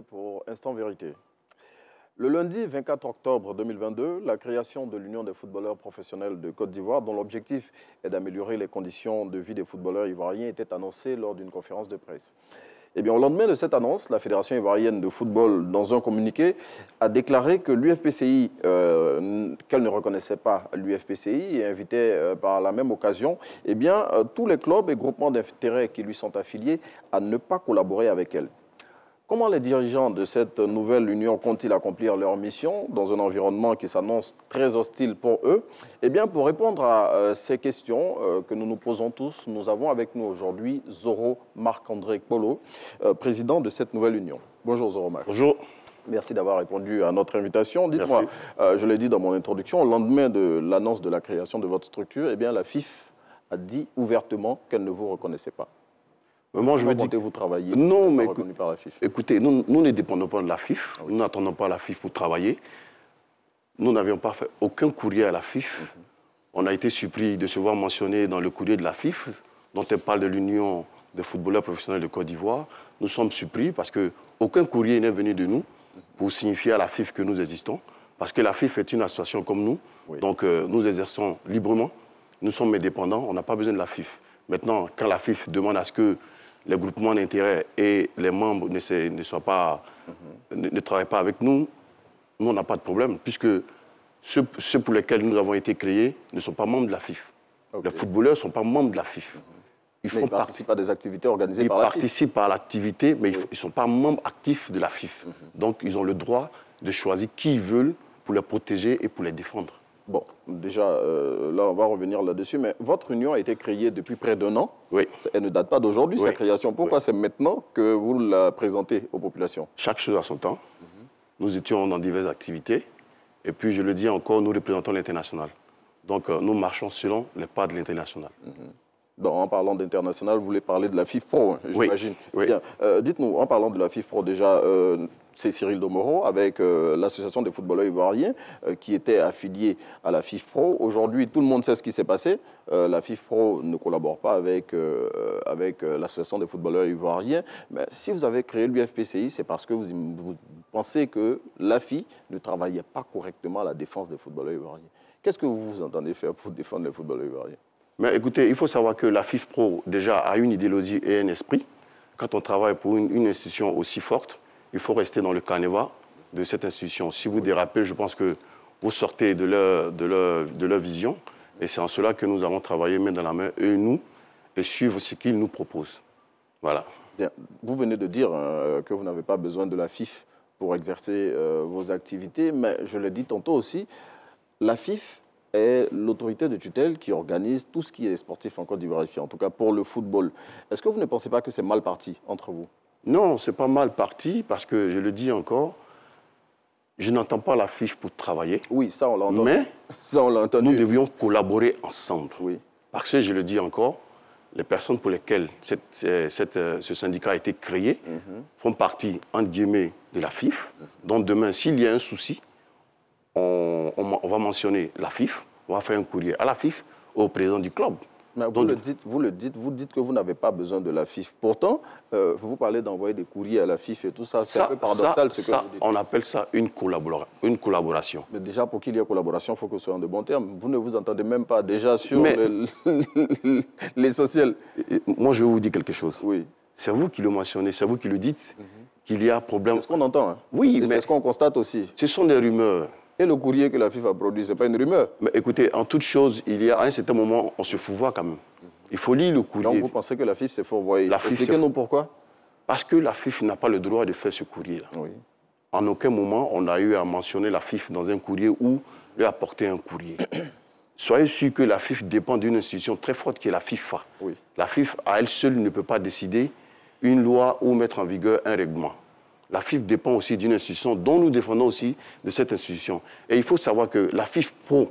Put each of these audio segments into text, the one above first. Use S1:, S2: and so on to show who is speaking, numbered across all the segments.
S1: retrouver pour Instant Vérité. Le lundi 24 octobre 2022, la création de l'Union des footballeurs professionnels de Côte d'Ivoire, dont l'objectif est d'améliorer les conditions de vie des footballeurs ivoiriens, était annoncée lors d'une conférence de presse. Eh bien, au lendemain de cette annonce, la Fédération ivoirienne de football, dans un communiqué, a déclaré que l'UFPCI, qu'elle ne reconnaissait pas l'UFPCI et invitait par la même occasion, eh bien, tous les clubs et groupements d'intérêt qui lui sont affiliés à ne pas collaborer avec elle. Comment les dirigeants de cette nouvelle union comptent-ils accomplir leur mission dans un environnement qui s'annonce très hostile pour eux? Eh bien, pour répondre à ces questions que nous nous posons tous, nous avons avec nous aujourd'hui Zoro Marc-André Kpolo, président de cette nouvelle union. Bonjour Zoro Marc.
S2: Bonjour.
S1: Merci d'avoir répondu à notre invitation. Dites-moi, je l'ai dit dans mon introduction, au lendemain de l'annonce de la création de votre structure, eh bien, la FIF a dit ouvertement qu'elle ne vous reconnaissait pas.
S2: Mais moi, je veux dire,
S1: comptez-vous travailler
S2: non, mais
S1: reconnu par la FIF?
S2: Écoutez, nous ne dépendons pas de la FIF. Nous n'attendons pas la FIF pour travailler. Nous n'avions pas fait aucun courrier à la FIF. On a été surpris de se voir mentionné dans le courrier de la FIF, dont elle parle de l'Union des footballeurs professionnels de Côte d'Ivoire. Nous sommes surpris parce qu'aucun courrier n'est venu de nous pour signifier à la FIF que nous existons. Parce que la FIF est une association comme nous. Donc nous exerçons librement. Nous sommes indépendants. On n'a pas besoin de la FIF. Maintenant, quand la FIF demande à ce que les groupements d'intérêt et les membres ne travaillent pas avec nous, nous, on n'a pas de problème, puisque ceux pour lesquels nous avons été créés ne sont pas membres de la FIF. Les footballeurs ne sont pas membres de la FIF.
S1: Ils participent à des activités organisées par la FIF.
S2: Ils participent à l'activité, mais ils ne sont pas membres actifs de la FIF. Donc, ils ont le droit de choisir qui ils veulent pour les protéger et pour les défendre.
S1: Bon, déjà, là, on va revenir là-dessus, mais votre union a été créée depuis près d'1 an.
S2: Oui.
S1: Elle ne date pas d'aujourd'hui, sa création. Pourquoi c'est maintenant que vous la présentez aux populations?
S2: Chaque chose a son temps. Nous étions dans diverses activités. Et puis, je le dis encore, nous représentons l'international. Donc, nous marchons selon les pas de l'international.
S1: Bon, en parlant d'international, vous voulez parler de la FIFPro, j'imagine.
S2: Oui.
S1: Bien, dites-nous, en parlant de la FIFPro, déjà, c'est Cyril Domoro avec l'association des footballeurs ivoiriens qui était affilié à la FIFPro. Aujourd'hui, tout le monde sait ce qui s'est passé. La FIFPro ne collabore pas avec l'association des footballeurs ivoiriens. Mais si vous avez créé l'UFPCI, c'est parce que vous pensez que l'AFI ne travaillait pas correctement à la défense des footballeurs ivoiriens. Qu'est-ce que vous entendez faire pour défendre les footballeurs ivoiriens?
S2: Mais écoutez, il faut savoir que la FIFPro, déjà, a une idéologie et un esprit. Quand on travaille pour une institution aussi forte, il faut rester dans le carnaval de cette institution. Si vous dérapez, je pense que vous sortez de leur vision. Et c'est en cela que nous avons travaillé main dans la main, eux et nous, et suivre ce qu'ils nous proposent. Voilà.
S1: Bien. Vous venez de dire que vous n'avez pas besoin de la FIF pour exercer vos activités, mais je l'ai dit tantôt aussi, la FIF est l'autorité de tutelle qui organise tout ce qui est sportif en Côte d'Ivoire ici, en tout cas pour le football. Est-ce que vous ne pensez pas que c'est mal parti entre vous?
S2: Non, ce n'est pas mal parti parce que, je le dis encore, je n'entends pas la FIF pour travailler. Oui, ça on l'a entendu. Mais ça, on l'a entendu. Nous devions collaborer ensemble. Oui. Parce que, je le dis encore, les personnes pour lesquelles ce syndicat a été créé font partie, entre guillemets, de la FIF. Donc demain, s'il y a un souci, on va mentionner la FIF, on va faire un courrier à la FIF, au président du club.
S1: Mais vous dites que vous n'avez pas besoin de la FIF. Pourtant, vous parlez d'envoyer des courriers à la FIF et tout ça. C'est un peu paradoxal ce que vous dites.
S2: On appelle ça une collaboration.
S1: Mais déjà, pour qu'il y ait collaboration, il faut que ce soit en de bons termes. Vous ne vous entendez même pas déjà sur l'essentiel.
S2: Moi, je vais vous dire quelque chose.
S1: Oui.
S2: C'est vous qui le mentionnez, c'est vous qui le dites, qu'il y a problème.
S1: C'est ce qu'on entend. Hein.
S2: Oui,
S1: mais c'est ce qu'on constate aussi.
S2: Ce sont des rumeurs.
S1: Et le courrier que la FIF a produit, ce n'est pas une rumeur.
S2: Mais écoutez, en toute chose, il y a à un certain moment, on se fourvoie quand même. Il faut lire le courrier.
S1: Donc vous pensez que la FIF s'est fourvoyée? Expliquez-nous pourquoi.
S2: Parce que la FIF n'a pas le droit de faire ce courrier-là. Oui. En aucun moment, on a eu à mentionner la FIF dans un courrier ou lui apporter un courrier. Soyez sûr que la FIF dépend d'une institution très forte qui est la FIFA. Oui. La FIF, à elle seule, ne peut pas décider une loi ou mettre en vigueur un règlement. La FIF dépend aussi d'une institution dont nous défendons aussi de cette institution. Et il faut savoir que la FIFPro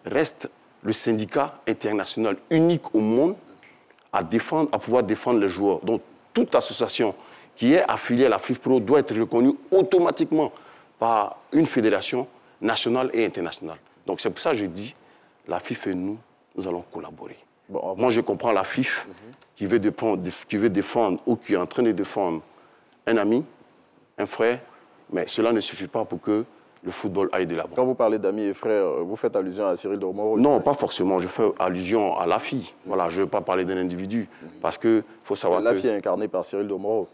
S2: reste le syndicat international unique au monde à pouvoir défendre les joueurs. Donc, toute association qui est affiliée à la FIFPro doit être reconnue automatiquement par une fédération nationale et internationale. Donc, c'est pour ça que je dis, la FIF et nous allons collaborer. Bon, moi, je comprends la FIF qui veut défendre ou qui est en train de défendre un ami. un frère, mais cela ne suffit pas pour que le football aille de l'avant.
S1: Quand vous parlez d'amis et frères, vous faites allusion à Cyril Domoro?
S2: Non, pas forcément. Je fais allusion à la fille. Voilà, je ne veux pas parler d'un individu. Parce qu'il faut savoir
S1: la fille est incarnée par Cyril Domoro.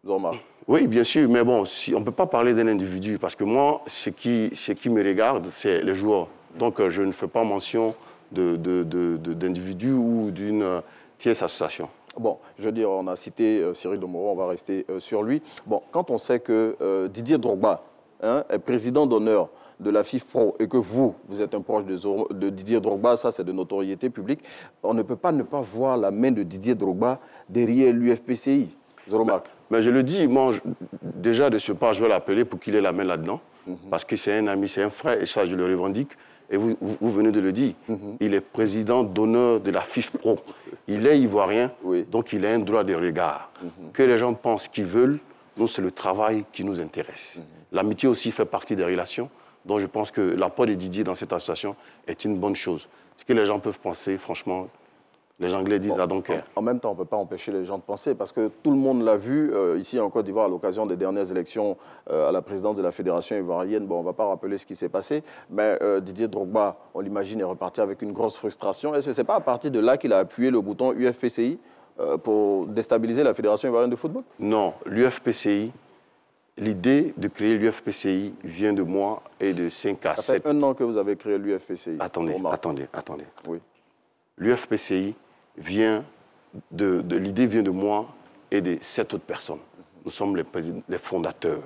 S1: Zorma.
S2: Oui, bien sûr, mais bon, on ne peut pas parler d'un individu. Parce que moi, ce qui me regarde, c'est les joueurs. Donc, je ne fais pas mention d'individus ou d'une tierce association.
S1: Bon, je veux dire, on a cité Cyril Domoro, on va rester sur lui. Bon, quand on sait que Didier Drogba est président d'honneur de la FIFPro et que vous êtes un proche de Didier Drogba, ça c'est de notoriété publique, on ne peut pas ne pas voir la main de Didier Drogba derrière l'UFPCI.
S2: Mais je le dis, moi, déjà de ce pas, je vais l'appeler pour qu'il ait la main là-dedans, parce que c'est un ami, c'est un frère, et ça je le revendique. Et vous venez de le dire, il est président d'honneur de la FIFPro. Il est ivoirien, donc il a un droit de regard. Que les gens pensent qu'ils veulent, nous, c'est le travail qui nous intéresse. L'amitié aussi fait partie des relations, donc je pense que l'apport de Didier dans cette association est une bonne chose. Ce que les gens peuvent penser, franchement, les Anglais disent à donc.
S1: En même temps, on ne peut pas empêcher les gens de penser, parce que tout le monde l'a vu ici en Côte d'Ivoire à l'occasion des dernières élections à la présidence de la Fédération ivoirienne. Bon, on ne va pas rappeler ce qui s'est passé, mais Didier Drogba, on l'imagine, est reparti avec une grosse frustration. Est-ce que ce n'est pas à partir de là qu'il a appuyé le bouton UFPCI pour déstabiliser la Fédération ivoirienne de football?
S2: Non, l'UFPCI, l'idée de créer l'UFPCI vient de moi et de 5 à 7.
S1: Ça fait 1 an que vous avez créé l'UFPCI.
S2: Attendez.
S1: Oui.
S2: L'UFPCI l'idée vient de moi et de 7 autres personnes. Nous sommes les fondateurs.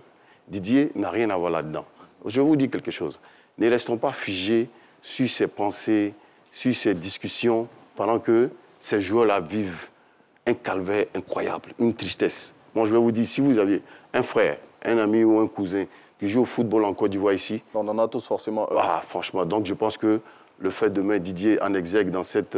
S2: Didier n'a rien à voir là-dedans. Je vais vous dire quelque chose. Ne restons pas figés sur ces pensées, sur ces discussions, pendant que ces joueurs-là vivent un calvaire incroyable, une tristesse. Moi, je vais vous dire, si vous aviez un frère, un ami ou un cousin qui joue au football en Côte d'Ivoire ici...
S1: On en a tous forcément...
S2: Ah, franchement, donc je pense que le fait de mettre Didier en exergue dans cette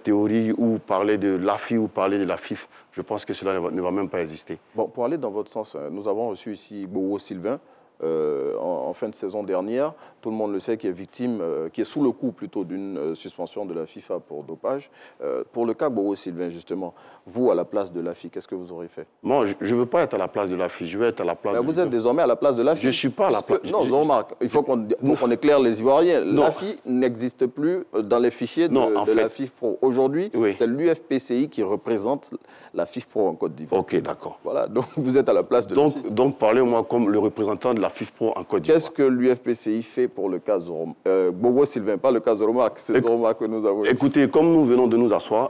S2: théorie ou parler de l'AFI ou parler de la FIF, je pense que cela ne va même pas exister.
S1: Bon, pour aller dans votre sens, nous avons reçu ici Bowo Sylvain en fin de saison dernière. Tout le monde le sait, qui est victime, qui est sous le coup plutôt d'une suspension de la FIFA pour dopage. Pour le cas Bowo Sylvain, justement, vous, à la place de l'AFI, qu'est-ce que vous aurez fait?
S2: Moi, je ne veux pas être à la place de l'AFI, je veux être à la place...
S1: Vous êtes désormais à la place de l'AFI.
S2: Je ne suis pas à la place...
S1: Non, je remarque, il faut qu'on éclaire les Ivoiriens. L'AFI n'existe plus dans les fichiers de la FIFPro. Aujourd'hui, c'est l'UFPCI qui représente la FIFPro en Côte d'Ivoire.
S2: Ok, d'accord.
S1: Voilà, donc vous êtes à la place de l'AFI.
S2: Donc parlez-moi comme le représentant de la FIFPro en Côte d'Ivoire.
S1: Qu'est-ce que l'UFPCI fait pour le cas Bowo Sylvain, pas le cas Zoroma, c'est Zoroma que nous avons ici.
S2: Écoutez, comme nous venons de nous asseoir,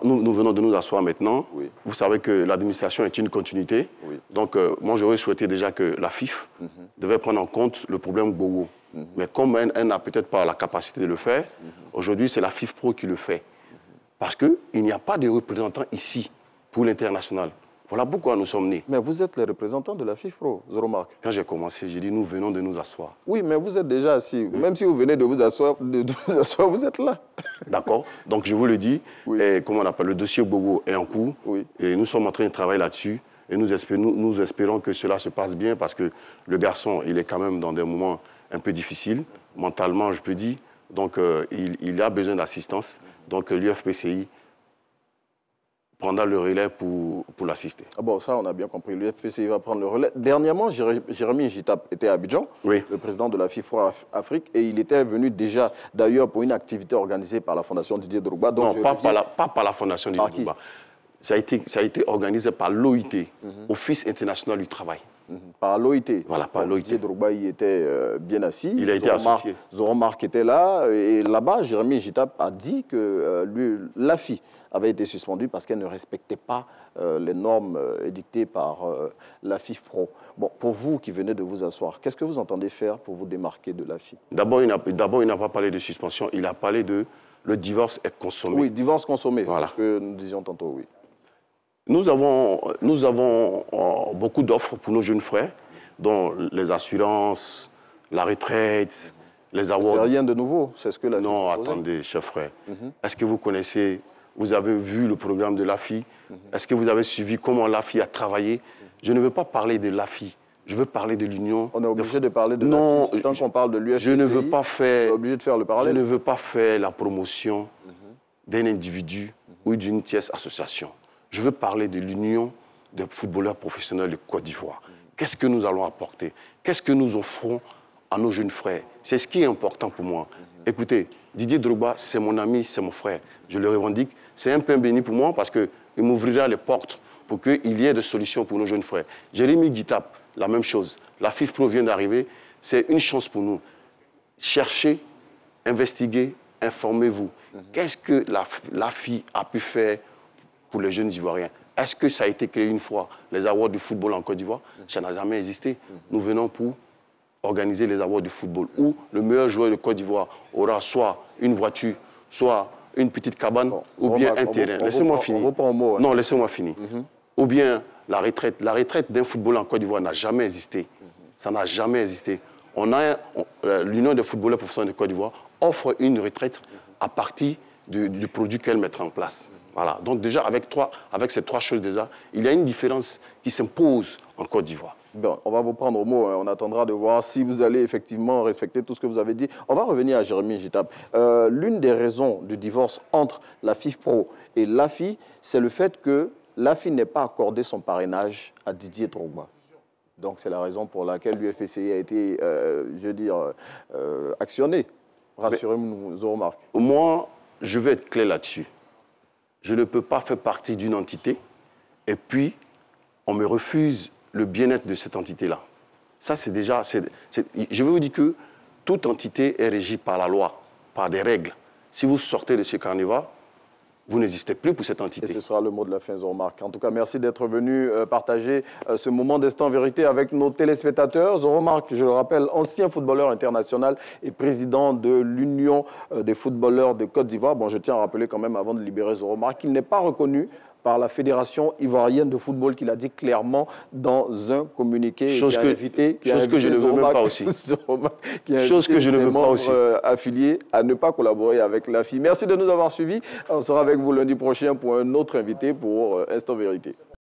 S2: maintenant, vous savez que l'administration est une continuité. Donc, moi, j'aurais souhaité déjà que la FIF devait prendre en compte le problème Bowo. Mais comme elle n'a peut-être pas la capacité de le faire, aujourd'hui, c'est la FIFPro qui le fait. Parce qu'il n'y a pas de représentant ici pour l'international. Voilà pourquoi nous sommes nés.
S1: Mais vous êtes les représentants de la FIFPro, Zoromark.
S2: Quand j'ai commencé, j'ai dit nous venons de nous asseoir.
S1: Oui, mais vous êtes déjà assis. Même si vous venez de vous asseoir, vous êtes là.
S2: D'accord. Donc je vous le dis, et, comment on appelle, le dossier Bowo est en cours. Et nous sommes en train de travailler là-dessus. Et nous espérons que cela se passe bien parce que le garçon, il est quand même dans des moments un peu difficiles, mentalement, je peux dire. Donc il a besoin d'assistance. Donc l'UFPCI prendra le relais pour l'assister.
S1: Ah bon, ça, on a bien compris. L'UFPCI va prendre le relais. Dernièrement, Jérémy Gitap était à Abidjan, le président de la FIFA Afrique, et il était venu déjà, d'ailleurs, pour une activité organisée par la Fondation Didier Drogba.
S2: Donc non, pas par la Fondation Didier Drogba. Ça a été organisé par l'OIT, Office international du travail.
S1: Par l'OIT.
S2: Voilà, par l'OIT.
S1: Didier Drogba y était bien assis.
S2: Il a été associé.
S1: Zoromark était là. Et là-bas, Jérémy Gitap a dit que l'AFI avait été suspendue parce qu'elle ne respectait pas les normes édictées par la FIFPro. Bon, pour vous qui venez de vous asseoir, qu'est-ce que vous entendez faire pour vous démarquer de l'AFI?
S2: D'abord, il n'a pas parlé de suspension. Il a parlé de le divorce est consommé.
S1: Oui, divorce consommé, c'est ce que nous disions tantôt, oui.
S2: Nous avons beaucoup d'offres pour nos jeunes frères, dont les assurances, la retraite, les awards.
S1: C'est rien de nouveau, c'est ce que la FI
S2: Non, attendez, cher frère. Est-ce que vous connaissez, vous avez vu le programme de l'AFI? Est-ce que vous avez suivi comment l'AFI a travaillé? Je ne veux pas parler de l'AFI, je veux parler de l'Union.
S1: On est obligé de parler de l'AFI, tant qu'on parle de l'UFPCI.
S2: Je ne veux pas faire...
S1: On est obligé de faire le parallèle.
S2: Je ne veux pas faire la promotion d'un individu ou d'une tierce association. Je veux parler de l'union des footballeurs professionnels de Côte d'Ivoire. Qu'est-ce que nous allons apporter? Qu'est-ce que nous offrons à nos jeunes frères? C'est ce qui est important pour moi. Écoutez, Didier Drogba, c'est mon ami, c'est mon frère. Je le revendique. C'est un pain béni pour moi parce qu'il m'ouvrira les portes pour qu'il y ait des solutions pour nos jeunes frères. Jérémy Guitap, la même chose. La FIFPro vient d'arriver. C'est une chance pour nous. Cherchez, investiguez, informez-vous. Qu'est-ce que la FI a pu faire pour les jeunes Ivoiriens? Est-ce que ça a été créé une fois, les awards du football en Côte d'Ivoire? Ça n'a jamais existé. Nous venons pour organiser les awards du football où le meilleur joueur de Côte d'Ivoire aura soit une voiture, soit une petite cabane, ou bien un terrain. Laissez-moi finir. Non, laissez-moi finir. Ou bien la retraite. La retraite d'un footballeur en Côte d'Ivoire n'a jamais existé. Ça n'a jamais existé. L'Union des footballeurs professionnels de Côte d'Ivoire offre une retraite à partir du produit qu'elle mettra en place. Voilà. Donc déjà, avec ces trois choses déjà, il y a une différence qui s'impose en Côte d'Ivoire.
S1: Bon, on va vous prendre au mot. On attendra de voir si vous allez effectivement respecter tout ce que vous avez dit. On va revenir à Jérémy Guitap. L'une des raisons du divorce entre la FIFPro et l'AFI, c'est le fait que l'AFI n'ait pas accordé son parrainage à Didier Drogba. Donc c'est la raison pour laquelle l'UFPCI a été, actionné. Rassurez-nous, Zoromark.
S2: Moi, je vais être clair là-dessus. Je ne peux pas faire partie d'une entité et puis on me refuse le bien-être de cette entité-là. Ça, c'est déjà... je veux vous dire que toute entité est régie par la loi, par des règles. Si vous sortez de ce carnaval, vous n'existez plus pour cette entité.
S1: Et ce sera le mot de la fin, Zoromark. En tout cas, merci d'être venu partager ce moment d'instant vérité avec nos téléspectateurs. Zoromark, je le rappelle, ancien footballeur international et président de l'Union des footballeurs de Côte d'Ivoire. Bon, je tiens à rappeler quand même, avant de libérer Zoromark, qu'il n'est pas reconnu par la Fédération ivoirienne de football, qu'il a dit clairement dans un communiqué.
S2: Chose que je ne veux même pas aussi.
S1: Chose que je ne veux pas aussi. Affiliés à ne pas collaborer avec l'AFI. Merci de nous avoir suivis. On sera avec vous lundi prochain pour un autre invité pour Instant Vérité.